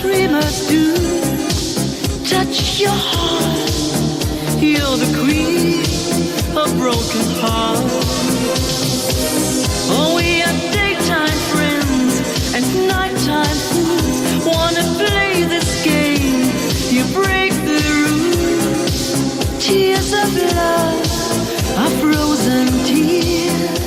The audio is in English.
dreamers do. Touch your heart, you're the queen of broken hearts. Oh, we are daytime friends and nighttime fools. Wanna play this game, you break the rules. Tears of love are frozen tears.